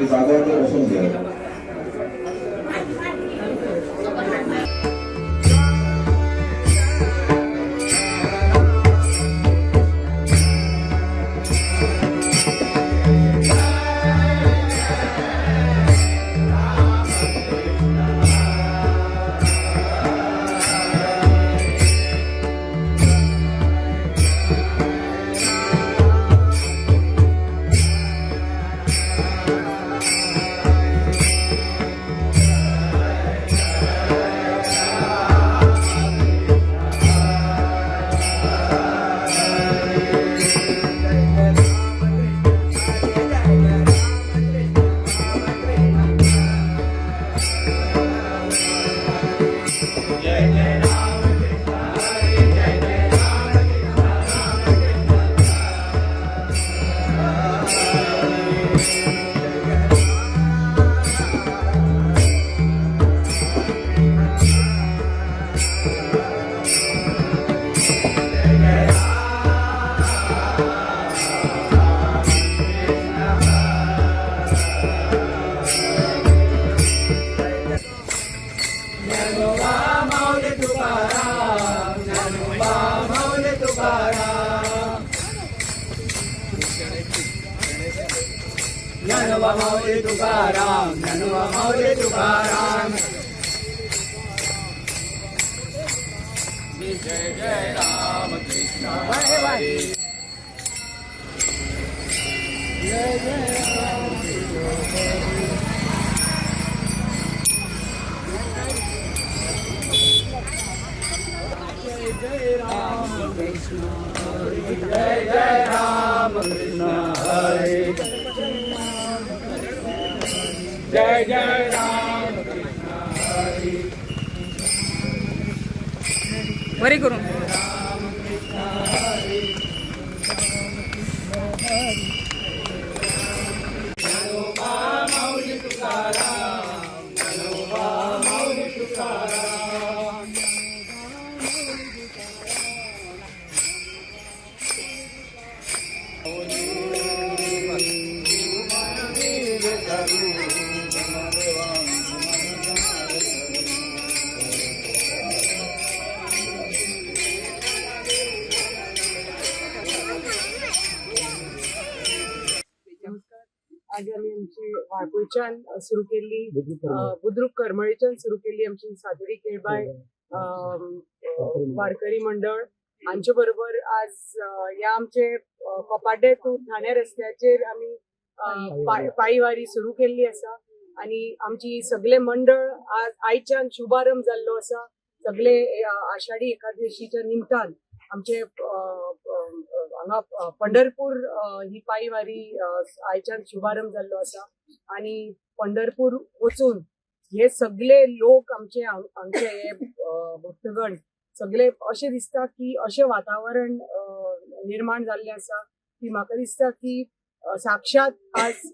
की जागा ते बसून घ्या. ज्ञानोबा माऊली तुकाराम, ज्ञानोबा माऊली तुकाराम. जय जय राम कृष्ण हरे. जय जय राम कृष्ण हरे. जय जय राम कृष्ण हरे. जय जय राम कृष्ण हरे. बरे करून ज्ञानोबा माऊली तुकाराम, ज्ञानोबा माऊली तुकाराम. आज आम्ही आमची वाळपयच्यान सुरू केल्ली बुद्रुक करमळीच्यान सुरू केल्ली आमची सातेरी केळबाय वारकरी मंडळ हांचे बरोबर आज ह्या आमचे कपाडे टू ठाणे रस्त्याचेर आमी पायीवारी सुरू केल्ली आसा आणि आमची सगळे मंडळ आज आयच्यान शुभारंभ जाल्लो आसा. सगळे आषाढी एकादशीच्या निमतान आमचे हांगा पंढरपूर ही पायीवारी आयच्यान शुभारंभ जाल्लो आसा आणि पंढरपूर वचून हे सगळे लोक आमचे हे भक्तगण सगळे अशें दिसता की अशें वातावरण निर्माण जाल्लें आसा की म्हाका दिसता की साक्षात आज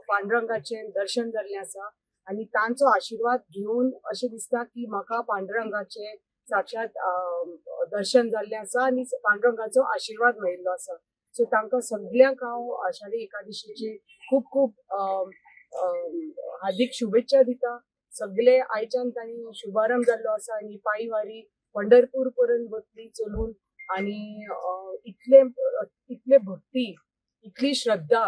पांडुरंगाचें दर्शन जाल्लें आसा आणि तांचो आशीर्वाद घेवन अशें दिसता की म्हाका पांडुरंगाचें साक्षात दर्शन जाल्लें आसा आणि पांडुरंगाचो आशीर्वाद मेळिल्लो आसा. सो तांकां सगळ्यांक हांव आषाढी एकादशीची खूप खूप हार्दिक शुभेच्छा दिता. सगळे आयच्यान तांणी शुभारंभ जाल्लो आसा आणि पायीवारी पंढरपूर पर्यंत वतली चलून आणि इतले भक्ती इतली श्रद्धा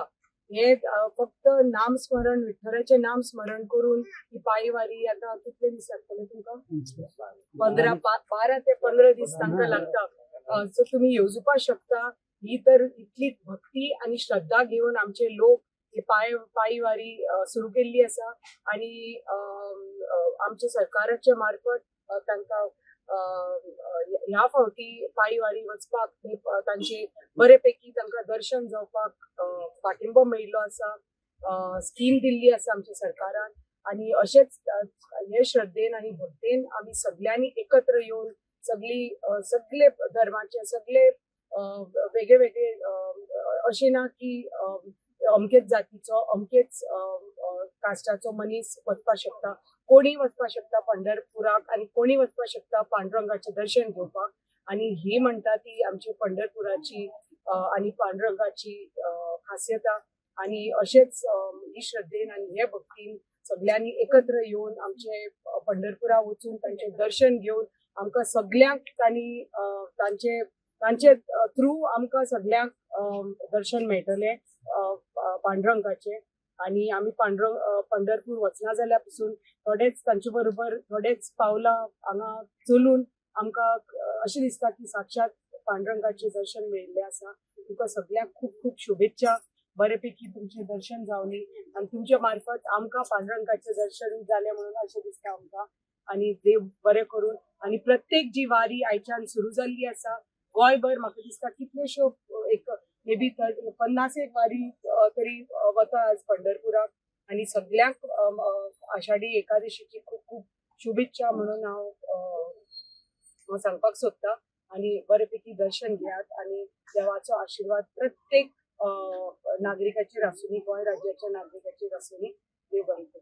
हे फक्त नामस्मरण विठ्ठलाचे नाम स्मरण करून ही पायीवारी आता कितले दीस लागतले तुमकां 12 ते 15 दीस तांकां लागता. सो तुम्ही येवजुपा शकता. ही तर इतली भक्ती आणि श्रद्धा घेऊन आमचे लोक ही पायीवारी सुरू केल्ली आसा आणि आमच्या सरकाराच्या मार्फत तांकां ह्या फावटी पायीवारी वचपाक तांचे बरेपैकी तांकां दर्शन जावपाक पाठिंबो मेळिल्लो आसा. स्कीम दिल्ली आसा आमच्या सरकारान आणि अशेंच हे श्रद्धेन आणि भक्तेन आमी सगळ्यांनी एकत्र येवन सगळे धर्माचे सगळे वेगळे वेगळे अशें ना की अमकेच जातीचो अमकेच कास्टाचो मनीस वचपाक शकता. कोणी वचपाक शकता पंढरपुराक आणि कोणी वचपाक शकता पांडुरंगाचे दर्शन घेवपाक. आणि ही म्हणटा ती आमची पंढरपुराची आणि पांडुरंगाची खासियता आणि अशेच ही श्रद्धेन आणि हे भक्तीन सगळ्यांनी एकत्र येऊन आमचे पंढरपुरा वचून तांचे दर्शन घेऊन आमकां सगळ्यांक तांचे तांचे थ्रू आमकां सगळ्यांक दर्शन मेळटले पांडुरंगाचे. आणि आम्ही पंढरपूर वचना जाल्यार पासून थोडेच तांचे बरोबर थोडेच पावलां हांगा चलून आमकां अशें दिसता की साक्षात पांडुरंगाचे दर्शन मेळिल्लें आसा. तुमकां सगळ्यांक खूब खूब शुभेच्छा. बरेपैकी तुमचे दर्शन जावनी आणि तुमच्या मार्फत आमकां पांडुरंगाचे दर्शन जालें म्हणून अशें दिसता आमकां. आणि देव बरें करून आणि प्रत्येक जी वारी आयच्यान सुरू जाल्ली आसा गोंयभर म्हाका दिसता कितल्योश्यो एक मे बी 50 वारी तरी वता आज पंढरपुराक. आणि सगळ्यांक आषाढी एकादशीची खूप खूप शुभेच्छा म्हणून हांव सांगपाक सोदता. आणि बरेपैकी दर्शन घेयात आणि देवाचो आशीर्वाद प्रत्येक नागरिकाचेर आसूनी, गोंय राज्याच्या नागरिकाचेर आसूनी. देव बरें करूं.